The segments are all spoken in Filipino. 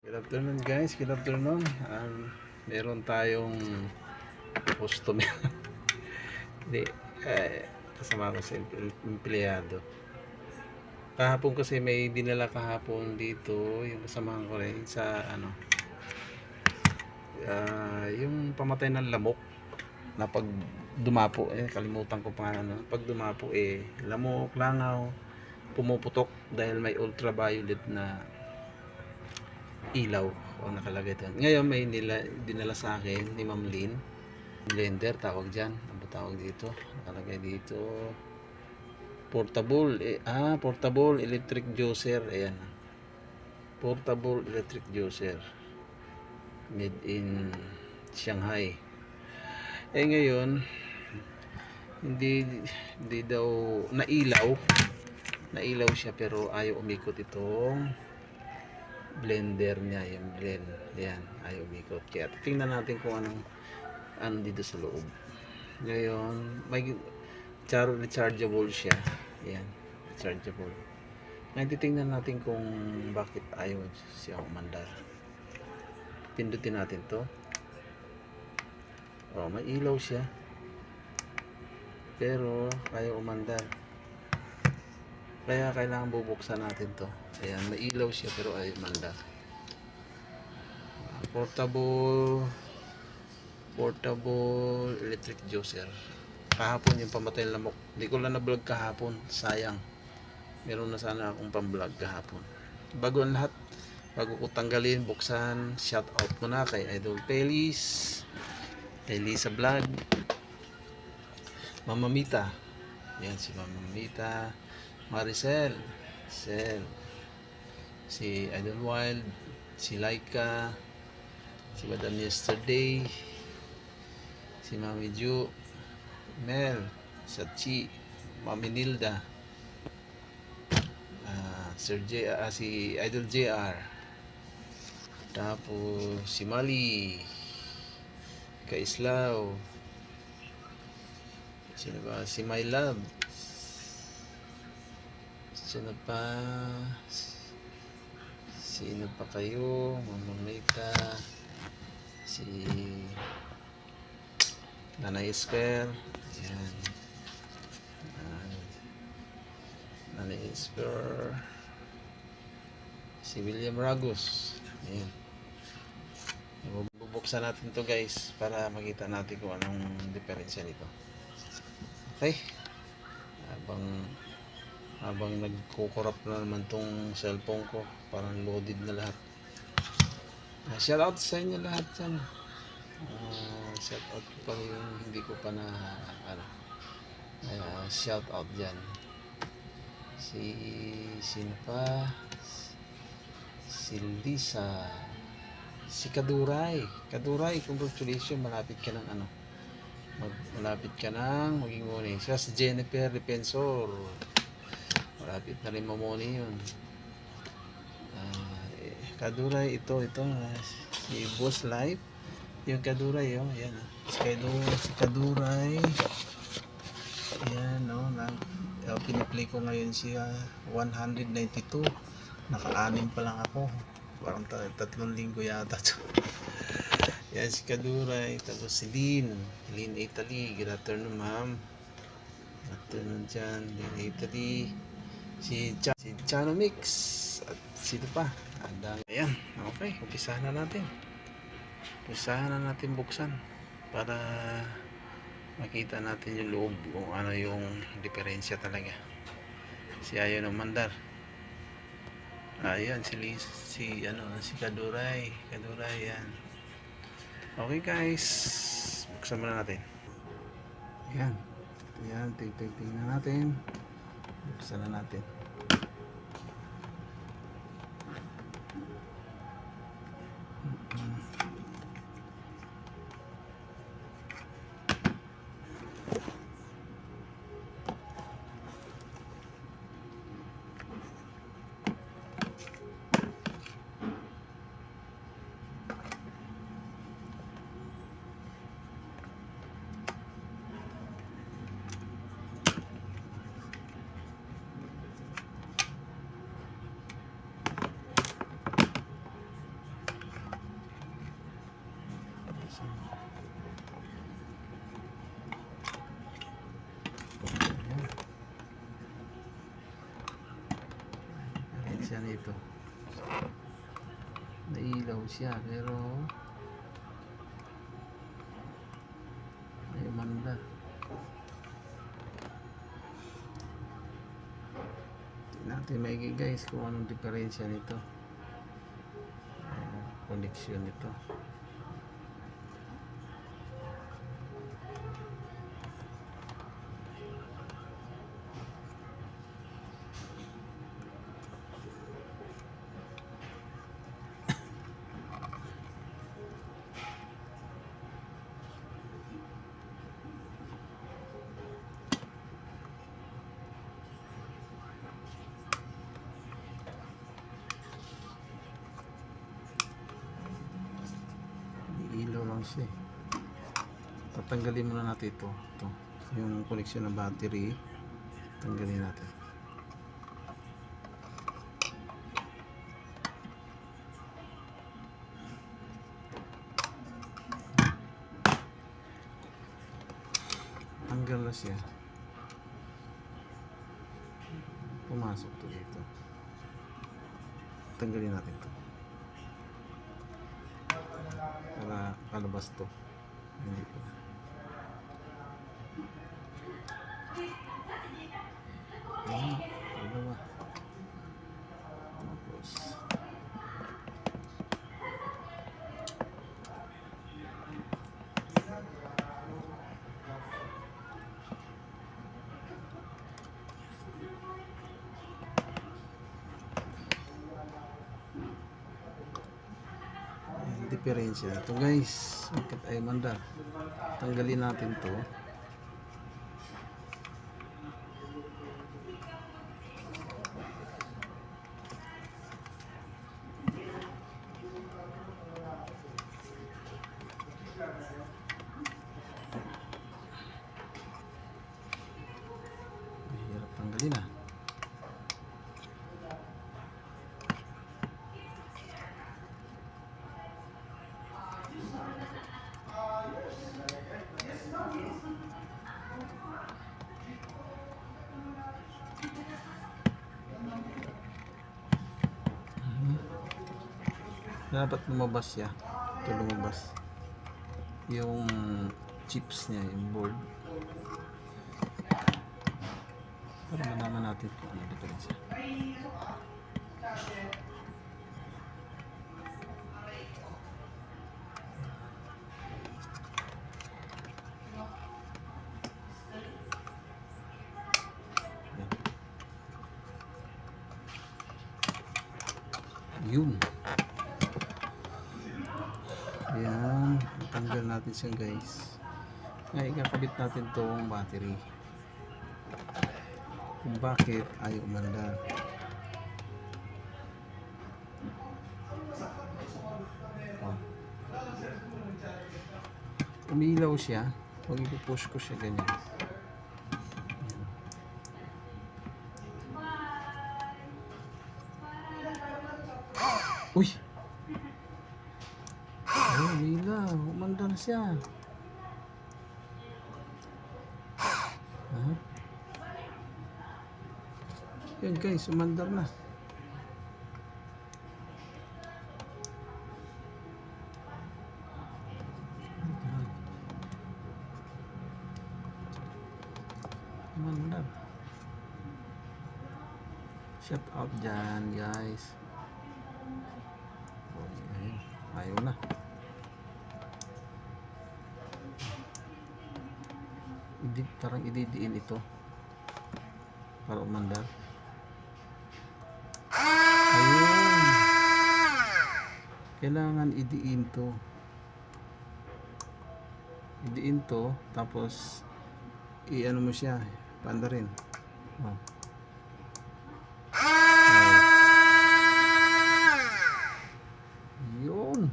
Good afternoon guys, good afternoon. Meron tayong customer. Hindi, kasama ko sa empleyado. Kahapon kasi may dinala kahapon dito, yung kasamahan ko rin sa yung pamatay ng lamok na pag dumapo, kalimutan ko pa pag dumapo lamok, langaw, pumuputok dahil may ultraviolet na ilaw o nakalagay doon. Ngayon may dinala sa akin ni Ma'am Lynn. Blender tawag dyan. Ano ba tawag dito? Nakalagay dito. Portable electric juicer. Ayan. Portable electric juicer. Made in Shanghai. Ngayon, hindi daw nailaw siya pero ayaw umikot itong blender niya, yung blend. Yan, ayaw umikot. Kaya tingnan natin kung anong dito sa loob. Ngayon, may rechargeable siya. Yan, rechargeable. Ngayon, titingnan natin kung bakit ayaw siya umandar. Pindutin natin to. May ilaw siya. Pero, ayaw umandar. Kaya, kailangan bubuksan natin to. Ayan, may ilaw siya pero ayaw umandar. Portable electric juicer. Kahapon yung pamatay ng lamok. Hindi ko lang na-vlog kahapon. Sayang. Meron na sana akong pang-vlog kahapon. Bago ang lahat, bago ko tanggalin, buksan, shout out muna kay Idol Pelis, kay Lisa Vlog, Mama Mita. Yan si Mama Mita, Maricel, si Idol Wild, si Laika, si Madam Yesterday, si Mami Ju, Mel, Sachi, Mami Nilda, si Idol JR, tapos si Mali, Kaislaw, sino ba? Si My Love, sino pa kayo? Mama Mita, si Nanay Esper, yan, Nanay Esper, si William Ragos. Ayan. Bubuksan natin to guys para makita natin kung anong diferensya nito. Okay, habang nagkukurap na naman tong cellphone ko, parang loaded na lahat. Shout out sa inyo lahat yan. Shout out ko pa yung hindi ko pa na shout out dyan. Sino pa? Si Lisa, si Kaduray, congratulations, malapit ka ng maging money. Siya si Jennifer Defensor, malapit na rin mamoni yun. Kaduray, ito si Boss Life, yung Kaduray, yan, si Kaduray, yan, piniplay ko ngayon siya 192, naka-anim pa lang ako, parang 3 linggo yata to. Yan si Kaduray, tapos si Lynn Italy, good afternoon ma'am, good afternoon dyan, Lynn Italy, si Chano Mix, at sino pa, ayan, okay, umpisahan na natin buksan para makita natin yung loob kung ano yung diferensya talaga. Si ayaw ng mandar. Ayan si Kaduray yan. Okay guys, buksan muna natin. Ayan, tingnan natin. Buksan na natin. dito. Nailaw siya pero may umanda. Tingnan natin maigi guys kung anong diferensya nito. Connection nito. Ilaw lang siya eh. Tatanggalin muna natin ito yung connection ng battery. Tanggalin natin. Tanggal na siya. Pumasok to dito. Tanggalin natin ito para palabas to. Hindi po. Ayan, dalawa. Tapos diferensya ito guys. Bakit ay manda? Tanggalin natin to. Mahirap tanggalin ah. Dapat lumabas siya. Ito lumabas yung chips niya, yung board, para malaman natin kung ano diferensya. Yun. Ayan, tanggal natin siya guys. Ngayon ikakabit natin tong battery. Kung bakit ayaw umandar. Umilaw siya. Huwag ipupush ko siya ganyan. Uy! Ay, umilaw. Umandar siya. Yan guys, umandar na. Umandar. Shout out dyan guys. Ayaw na. Parang ididiin ito para umandar. Ayun. Kailangan idiin to. Idiin to, tapos i-ano mo siya, paandarin. Oh. Yun.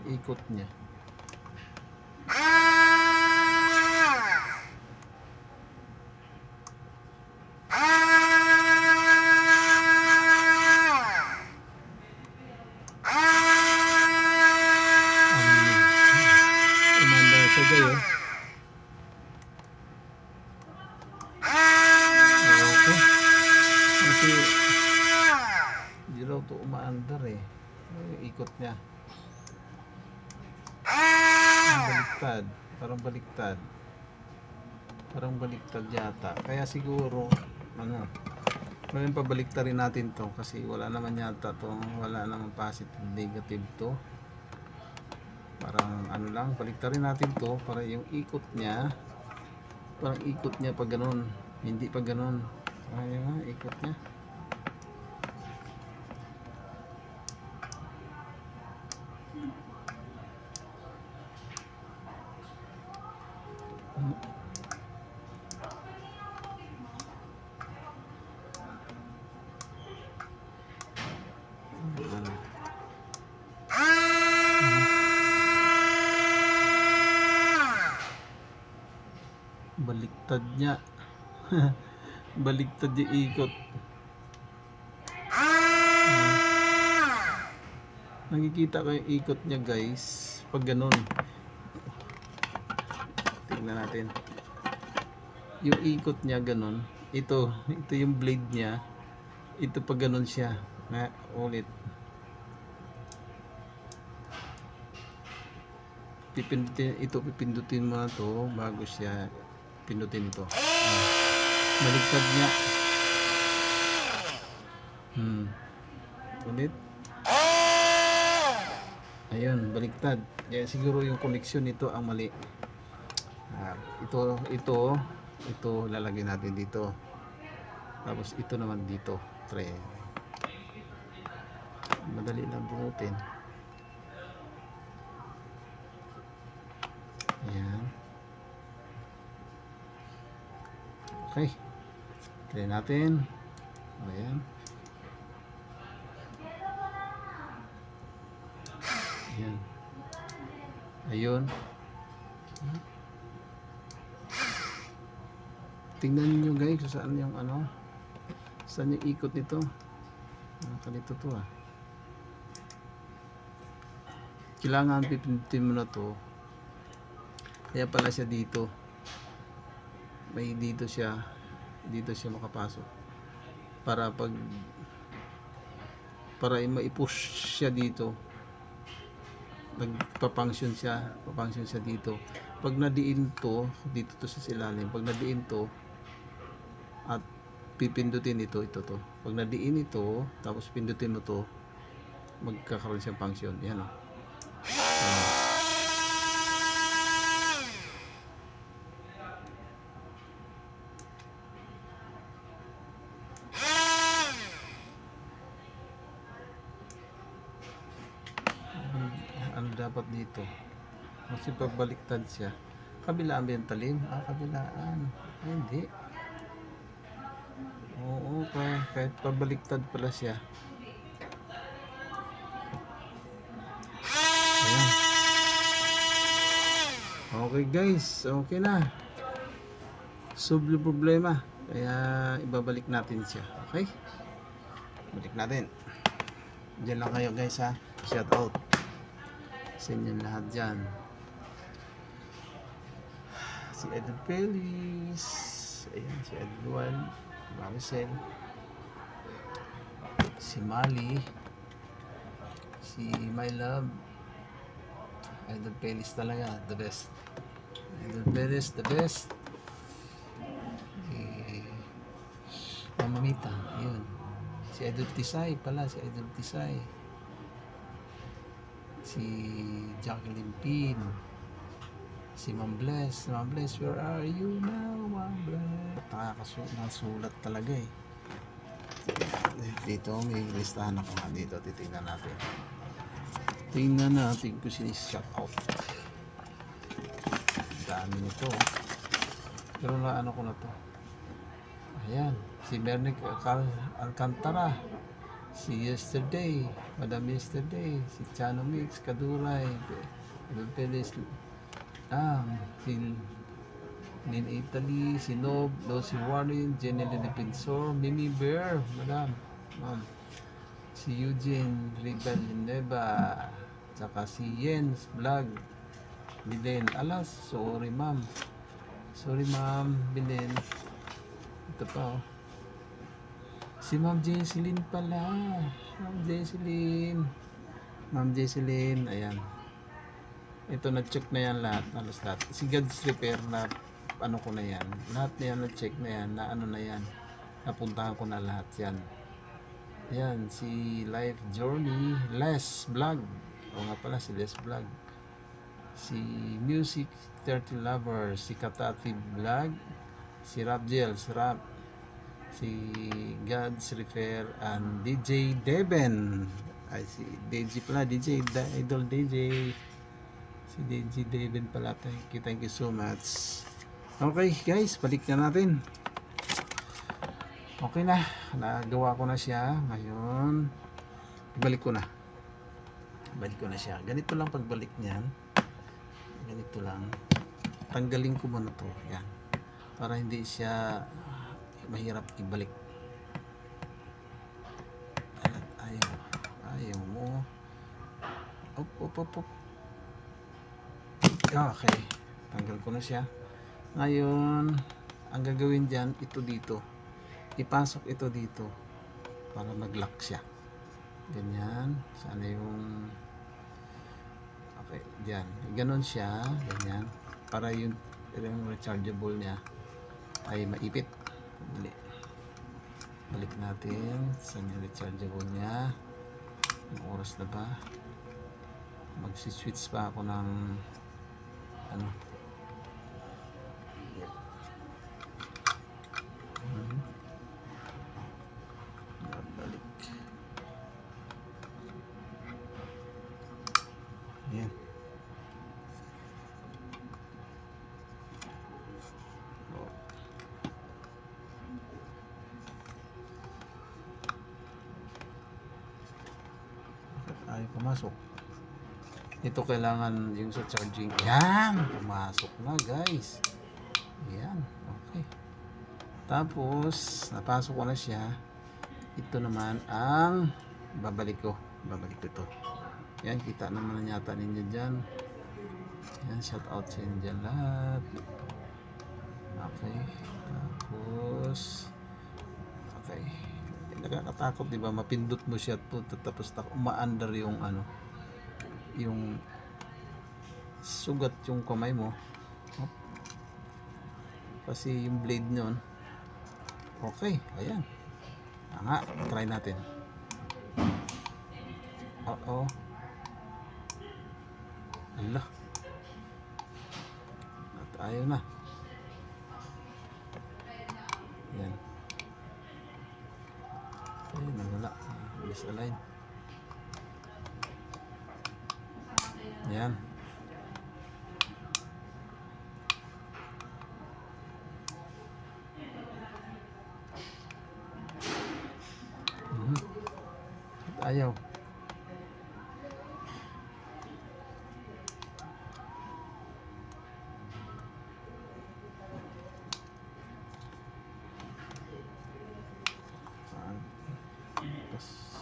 Ikot niya. Umanda siya guys. Kasi hindi raw to umaandar eh. Yung ikot niya. Baliktad. Parang baliktad. Parang baliktad yata. Kaya siguro, ano, ngayon pabaliktarin natin to kasi wala naman yata to, wala naman positive negative to. Parang ano lang, baliktarin natin to para yung ikot niya, parang ikot niya pag ganun, hindi pag ganun. Ayun nga, ikot niya. Baliktad niya. Baliktad yung ikot. Nakikita ko yung ikot niya guys pag ganun. Tingnan natin yung ikot niya ganun. Ito yung blade niya. Ito pag ganun siya. Ulit pipindutin mo na to bago siya pindutin ito. Baliktad niya. Ulit. Ayun, baliktad. Kaya siguro yung connection nito ang mali. Ito lalagay natin dito. Tapos ito naman dito. Madali lang bunutin. Ayan. Okay. Try natin. Ayan. Ayan. Ayun. Tingnan niyo guys kung saan yung ano. Saan yung ikot nito. Kalito to ah. Kailangan pipindutin mo na to. Kaya pala siya dito. May dito siya makapasok para maipush siya dito, papunction siya dito. Pag nadiin to dito to sa ilalim, pag nadiin to at pipindutin ito to, pag nadiin ito tapos pindutin mo to, magkakaroon siyang function. Yan o. Ano dapat dito kasi pagbaliktad siya, kabilaan ba yung talim? Kabilaan. Hindi, oo, kahit pabaliktad pala siya. Ayan. Okay guys, okay na, solve yung problema. Kaya ibabalik natin siya. Okay, balik natin. Diyan lang kayo guys ha. Shout out sa inyo lahat dyan. Si Edel Pelis, ayan, si Edluan, Maricel, si Mali, si My Love. Edel Pelis talaga, the best. Edel Pelis, the best. Si Mamamita, yun. Si Edel Tisay pala, si Edel Tisay. Si Jacqueline Pin, si Ma'am Bless, where are you now, Ma'am Bless? Nasulat talaga eh. Dito may listahan ako nga dito, titingnan natin kung sinis-shout out. Dami nito, pero na ano ko na to. Ayan, si Bernick Alcantara, si Yesterday, Madam Yesterday, si Chano Mix, Kaduray, Pelis, si Lynn Italy, si Nob, si Warren, Jenny Defensor, Mimi Bear, Madam, Ma'am, si Eugene Ribel Neva, saka si Jens Vlog, Bilen, sorry ma'am, Bilen, ito pa Si Ma'am Jesseline pala. Ma'am Jesseline. Ma'am Jesseline, ayan. Ito, na-check na yan lahat, halos lahat. Si God's Repair na ano ko na yan. Lahat na yan, na-check na yan, na ano na yan. Napuntahan ko na lahat yan. Yan, si Life Journey, Les Vlog. O nga pala, si Les Vlog. Si Music 30 Lovers, si Katati Vlog, si Rapgel, si Rap, si God's Repair, and DJ Deben. Ay, si DJ pala, DJ, Idol DJ. Si DJ Deben pala. Thank you so much. Okay guys, balik na natin. Okay na, nagawa ko na siya. Ngayon, balik ko na siya. Ganito lang pagbalik niyan. Ganito lang. Tanggalin ko muna to. Yan. Para hindi siya mahirap ibalik. Ayaw mo. Op. Okay. Tanggal ko na siya. Ngayon, ang gagawin dyan, ito dito. Ipasok ito dito. Para mag-lock siya. Ganyan. Sana yung... Okay, dyan. Ganon siya. Ganyan. Para yung rechargeable niya ay maipit. Balik natin. Saan yung rechargeable niya? Ang oras na ba? Mag-switch pa ako ng ano? Balik. Yan. Ay, pumasok. Ito kailangan yung sa charging. Yan, pumasok na guys. Yan, okay. Tapos napasok ko na siya. Ito naman ang babalik ko ito. Yan, kita naman yata ninyo dyan. Yan, shout out sa inyo dyan lahat. Okay, tapos okay. Nakakatakot, di ba? Mapindot mo siya tapos umaandar yung ano, yung sugat yung kamay mo. Kasi yung blade nyon. Okay, ayan. Nga, try natin. Oo. Ala. At ayaw na. Ayan. Ayun, nagala. Misalign. Ayan. Ayaw.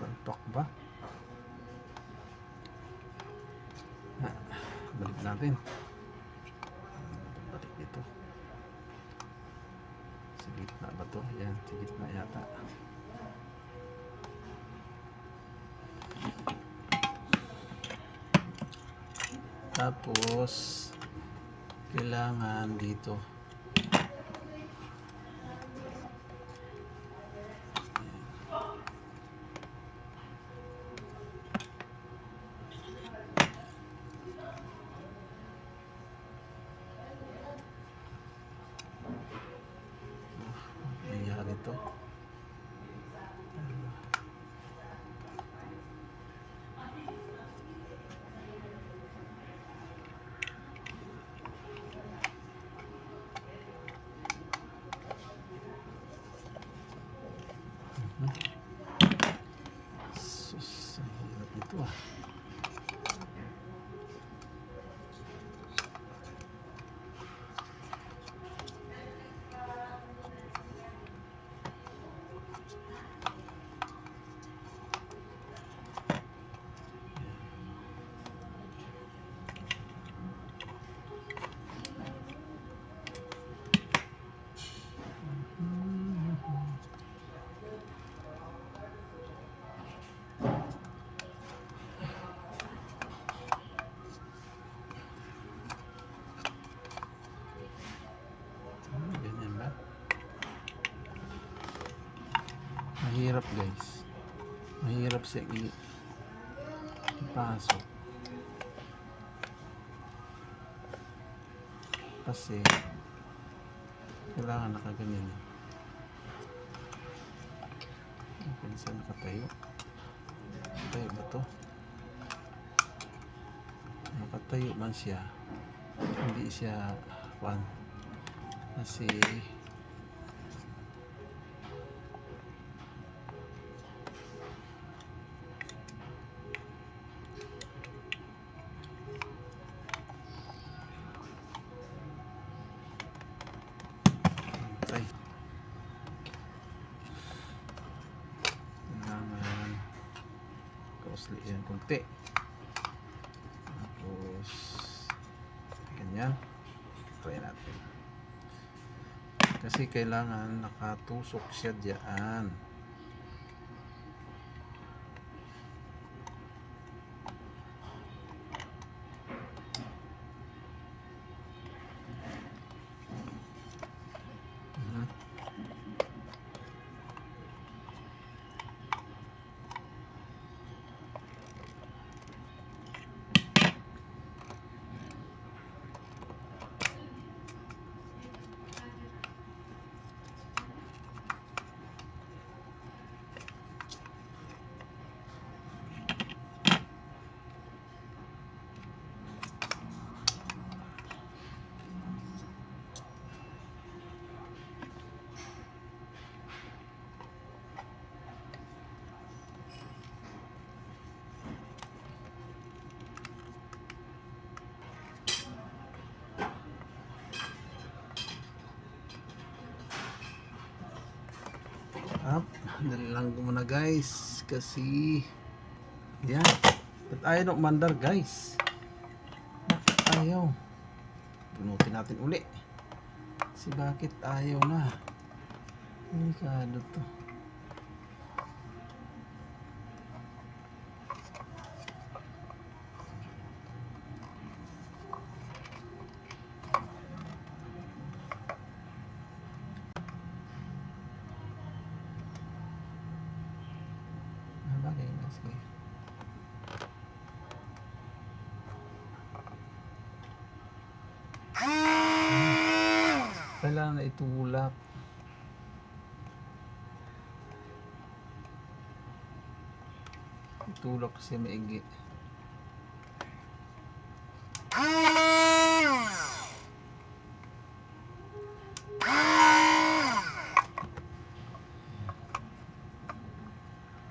Salpak ba? Balik natin. Balik dito. Sa gitna ba to? Yan, sa gitna yata. Tapos kailangan dito nangyari to. Mahirap guys. Mahirap siya ipasok. Kasi kailangan nakaganyan. Kung saan nakatayo. Tayo ba to? Nakatayo man siya. Hindi siya kasi ay kailangan kausli yan kunti, tapos ganyan. Try natin kasi kailangan nakatusok siya diyan. Dali lang muna guys kasi yan, ba't ayaw na umandar guys? Bakit ayaw? Punutin natin uli kasi bakit ayaw na? Delikado to. Kailangan na itulak. Itulak kasi maigi.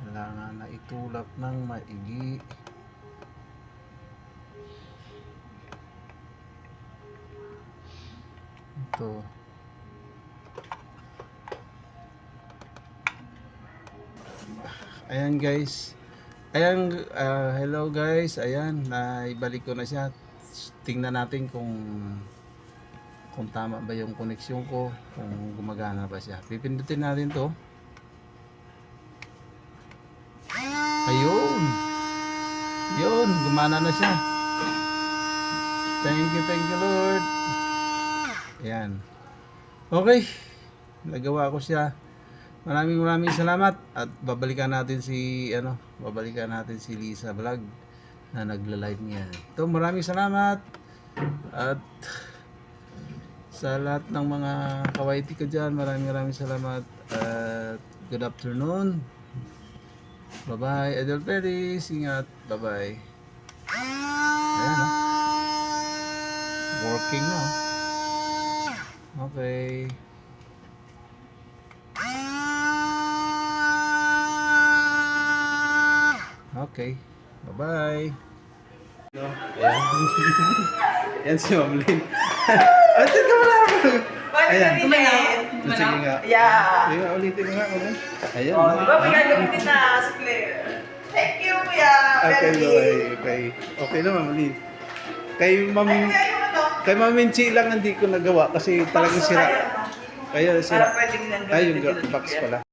Kailangan na itulak ng maigi. Ito. Ayan guys. Ayan, hello guys. Ayan, naibalik ko na siya. Tingnan natin kung tama ba yung koneksyon ko, kung gumagana ba siya. Pipindutin natin to. Ayun. Yun, gumana na siya. Thank you Lord. Ayan. Okay. Nagawa ko siya. Maraming salamat at babalikan natin si Lisa Vlog na nagla-live niya. Ito, maraming salamat at sa lahat ng mga kawaiti ko dyan, maraming salamat at good afternoon. Bye bye, Idol Peris, ingat, bye bye. Ayan, working na. Okay. Okay. Bye-bye. Ayan. Ayan si Ma'am Lynn. Ate ka wala. Ayan. Sige nga. Yeah. Sige nga, ulitin mo nga. Ayan. Oh, di ba? May gagamitin na si Claire. Thank you, kuya. Okay, Melody. okay. Okay na, Ma'am Lynn. Kay Ma'am... Ay, kuya, yung ano? Kay Ma'am Minchi lang hindi ko nagawa kasi talagang sira. Kaya sira. Para pwedeng nang Ay, yung gamitin. box pala.